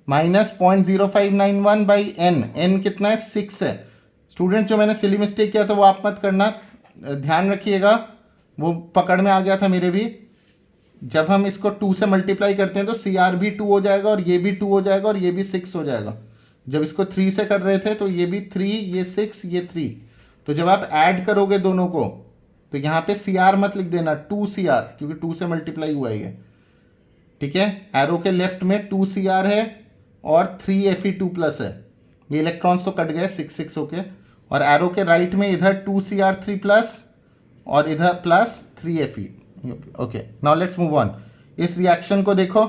माइनस 0.0591 बाई एन. एन कितना है? 6 है. स्टूडेंट जो मैंने सिली मिस्टेक किया था वो आप मत करना, ध्यान रखिएगा, वो पकड़ में आ गया था मेरे भी. जब हम इसको 2 से मल्टीप्लाई करते हैं तो सी आर भी 2 हो जाएगा और ये भी 2 हो जाएगा और ये भी 6 हो जाएगा. जब इसको 3 से कर रहे थे तो ये भी 3, ये 6, ये 3. तो जब आप ऐड करोगे दोनों को तो यहाँ पे सी आर मत लिख देना, 2 सी आर, क्योंकि 2 से मल्टीप्लाई हुआ है ये. ठीक है, एरो के लेफ्ट में 2 सी आर है और 3 Fe2 प्लस है. ये इलेक्ट्रॉन्स तो कट गए 6 6 होके. और एरो के राइट में इधर 2Cr3 प्लस और इधर plus 3Fe. Okay, now let's move on. इस रिएक्शन को देखो,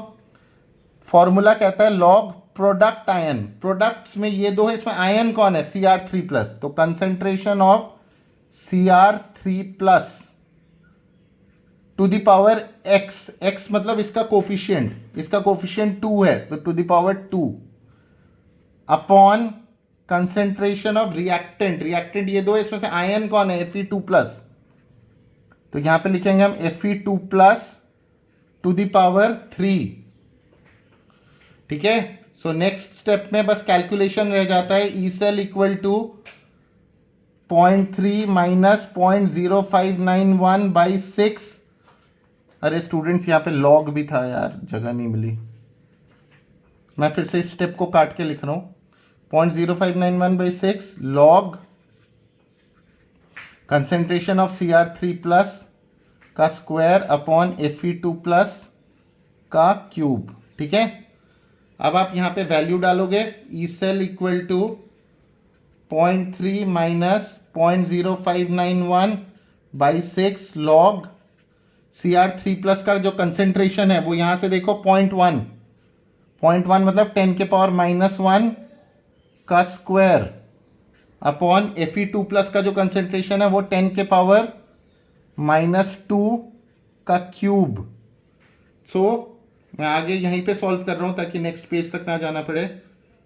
फॉर्मूला कहता है लॉग प्रोडक्ट आयन. प्रोडक्ट्स में ये दो है, इसमें आयन कौन है? Cr3 plus. तो concentration of Cr3 plus to the power x. x मतलब इसका कोफिशिएंट, इसका कोफिशिएंट 2 है तो to the power 2 upon concentration of reactant. Reactant ये दो है, इसमें से आयन कौन है? Fe2 plus. तो यहां पे लिखेंगे हम Fe2 plus to the power 3. ठीक है, सो नेक्स्ट स्टेप में बस कैलकुलेशन रह जाता है. E cell equal to 0.3 minus 0.0591 by 6. अरे स्टूडेंट्स यहाँ पे लॉग भी था यार, जगह नहीं मिली. मैं फिर से इस स्टेप को काट के लिख रहा हूँ. 0.0591 by 6 log concentration of Cr3 plus का स्क्वायर अपॉन Fe2 प्लस का क्यूब. ठीक है, अब आप यहाँ पे वैल्यू डालोगे. E cell equal to 0.3 minus 0.0591 by 6 log Cr3 plus का जो कंसेंट्रेशन है वो यहाँ से देखो 0.1. 0.1 मतलब 10 के पावर -1 का स्क्वायर अपॉन Fe2 प्लस का जो कंसेंट्रेशन है वो 10 के पावर -2 का क्यूब. सो मैं आगे यहीं पे सॉल्व कर रहा हूं ताकि नेक्स्ट पेज तक ना जाना पड़े.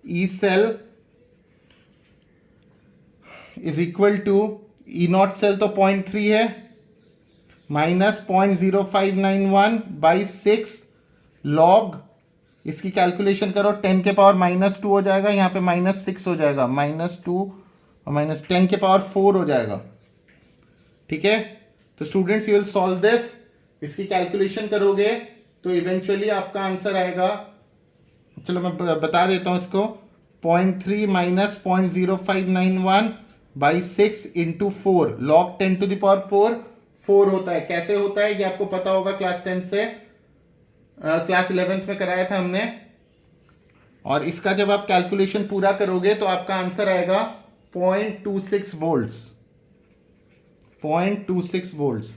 E cell is equal to E not cell तो 0.3 है माइनस 0.0591 बाई 6 लॉग, इसकी कैलकुलेशन करो, 10 के पावर -2 हो जाएगा, यहाँ पे -6 हो जाएगा, -2 और -10 के पावर 4 हो जाएगा. ठीक है, तो students you will solve this. इसकी कैलकुलेशन करोगे तो इवेंचुअली आपका आंसर आएगा, चलो मैं बता देता हूँ इसको, 0.3 minus 0.0591 by 6 into 4 log 10 to the power 4 होता है. कैसे होता है ये आपको पता होगा, क्लास 10 से क्लास 11th में कराया था हमने. और इसका जब आप कैलकुलेशन पूरा करोगे तो आपका आंसर आएगा 0.26 volts. 0.26 volts.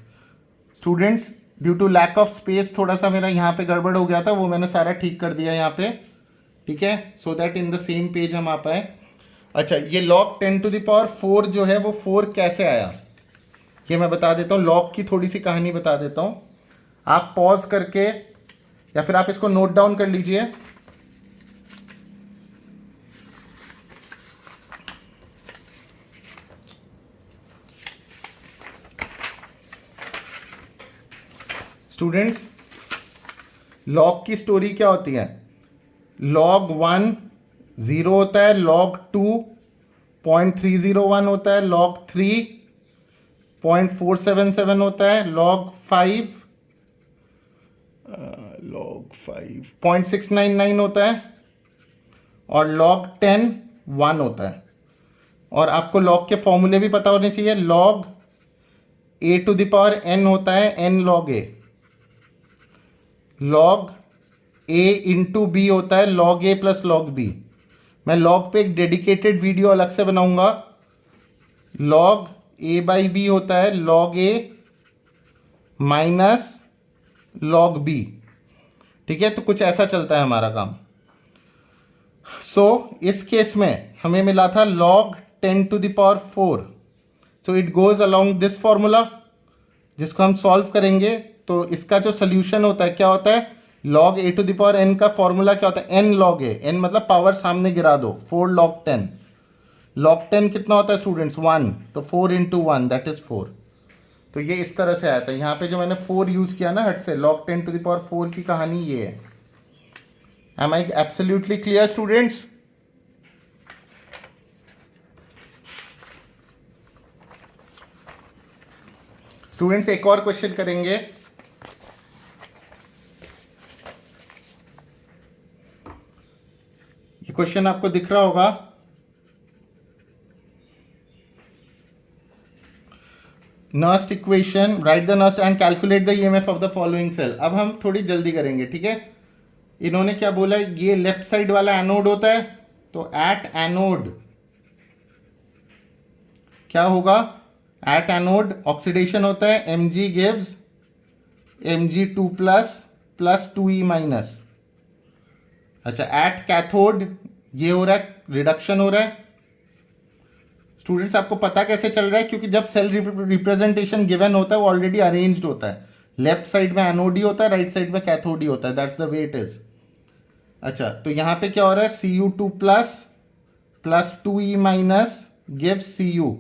Students due to lack of space थोड़ा सा मेरा यहाँ पे गड़बड़ हो गया था, वो मैंने सारा ठीक कर दिया यहाँ पे. ठीक है, so that in the same page हम आ पाए. अच्छा, ये लॉग 10 टू द पावर 4 जो है वो 4 कैसे आया ये मैं बता देता हूँ. लॉग की थोड़ी सी कहानी बता देता हूँ. आप पॉज करके या फिर आप इसको नोट डाउन कर लीजिए. स्टूडेंट्स लॉग की स्टोरी क्या होती है? लॉग 1 0 होता है, लॉग 2 0.301 होता है, लॉग 3 0.477 होता है, लॉग 5 0.699 होता है और लॉग 10 1 होता है. और आपको लॉग के फॉर्मूले भी पता होने चाहिए. Log a to the power n होता है n log a. Log a into B होता है log a plus log b. मैं लॉग पे एक डेडिकेटेड वीडियो अलग से बनाऊंगा. लॉग a बाई बी होता है log a minus log b. ठीक है, तो कुछ ऐसा चलता है हमारा काम. सो इस केस में हमें मिला था log 10 to the power 4. So it goes along this formula जिसको हम सॉल्व करेंगे. तो इसका जो सोल्यूशन होता है क्या होता है? log a to the power n का फॉर्मूला क्या होता है? n log a. n मतलब पावर सामने गिरा दो. 4 log 10. log 10 कितना होता है स्टूडेंट्स? 1. तो 4 इंटू 1 दैट इज 4. तो ये इस तरह से आया था। यहाँ पे जो मैंने 4 यूज़ किया ना हट से, log 10 to the power 4 की कहानी ये है। Am I absolutely clear students? Students एक और क्वेश्चन करेंगे। ये क्वेश्चन आपको दिख रहा होगा। Nernst equation, write the Nernst and calculate the EMF of the following cell. अब हम थोड़ी जल्दी करेंगे, ठीक है। इन्होंने क्या बोला, ये लेफ्ट साइड वाला एनोड होता है, तो एट एनोड क्या होगा, एट एनोड ऑक्सीडेशन होता है, Mg gives Mg2 plus 2E minus. अच्छा, एट कैथोड ये हो रहा है, रिडक्शन हो रहा है। स्टूडेंट्स आपको पता कैसे चल रहा है, क्योंकि जब सेल रिप्रेजेंटेशन गिवन होता है वो ऑलरेडी अरेंज्ड होता है। लेफ्ट साइड में एनोड ही होता है, राइट साइड में कैथोड ही होता है, that's the way it is. अच्छा, तो यहाँ पे क्या हो रहा है, Cu2 plus 2E minus gives Cu।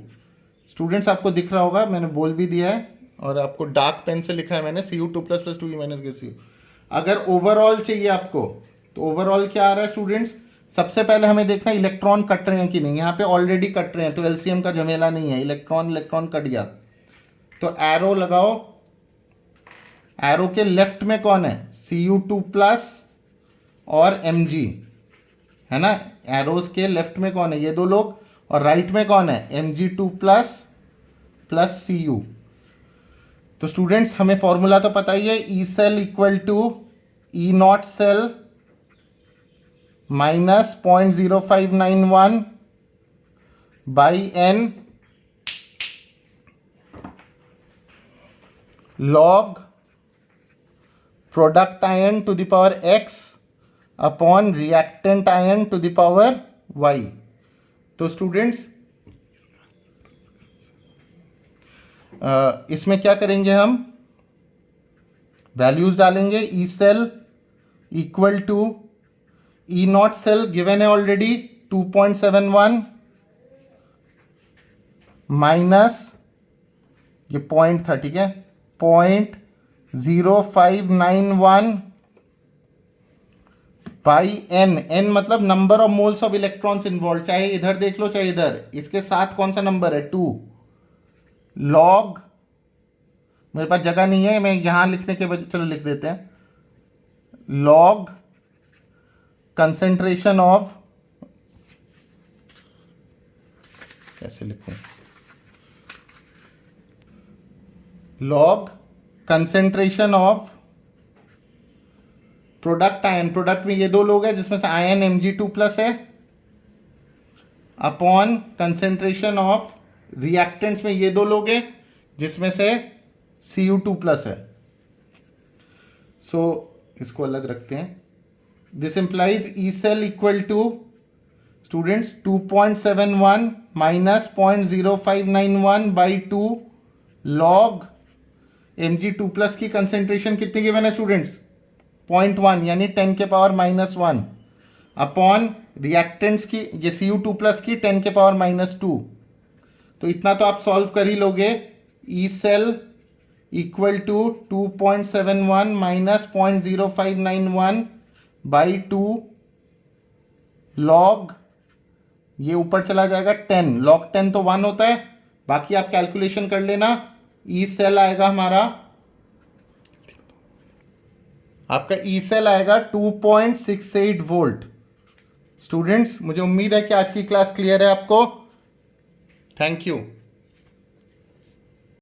Students आपको दिख रहा होगा, मैंने बोल भी दिया है और आपको डार्क पेन से लिखा है मैंने, Cu2 plus 2E minus gives Cu। अगर ओवरऑल चाहिए आपको, तो ओवरऑल क्या आ रहा है स्टूडेंट्स, सबसे पहले हमें देखना है इलेक्ट्रॉन कट रहे हैं कि नहीं। यहाँ पे ऑलरेडी कट रहे हैं, तो एलसीएम का झमेला नहीं है, इलेक्ट्रॉन कट गया। तो एरो लगाओ, एरो के लेफ्ट में कौन है, Cu2 प्लस और Mg है ना। एरोज के लेफ्ट में कौन है, ये दो लोग, और राइट में कौन है, Mg2 प्लस Cu। तो स्टूडेंट्स हमें फॉर्मूला तो पता ही है, E cell equal to E not cell minus 0.0591 by n log product ion to the power x upon reactant ion to the power y। तो स्टूडेंट्स इसमें क्या करेंगे, हम वैल्यूज डालेंगे। E cell equal to E not cell given है already 2.71 minus ये point था, ठीक है, 0.0591 बाई n। n मतलब number of moles of electrons involve, चाहे इधर देख लो चाहे इधर, इसके साथ कौन सा नंबर है, 2 लॉग, मेरे पास जगह नहीं है, मैं यहां लिखने के बजाय चलो लिख देते हैं, लॉग कंसेंट्रेशन ऑफ, कैसे लिखूं, log concentration of product ion, product में ये दो लोग हैं जिसमें से आयन Mg2 प्लस है, अपॉन कंसेंट्रेशन ऑफ रिएक्टेंट्स में ये दो लोग हैं जिसमें से Cu2 प्लस है। सो इसको अलग रखते हैं। This implies E cell equal to students 2.71 minus 0.0591 by 2 log Mg2 plus की कंसेंट्रेशन कितनी गिवन है स्टूडेंट्स, 0.1 यानी 10 के पावर -1 अपॉन रिएक्टेंट्स की ये Cu2 प्लस की 10 के पावर -2। तो इतना तो आप सॉल्व कर ही लोगे। E cell equal to 2.71 minus 0.0591 by 2 log, ये ऊपर चला जाएगा 10, लॉग 10 तो 1 होता है, बाकी आप कैलकुलेशन कर लेना। ई सेल आएगा हमारा, आपका ई सेल आएगा 2.68 वोल्ट। स्टूडेंट्स मुझे उम्मीद है कि आज की क्लास क्लियर है आपको। Thank you.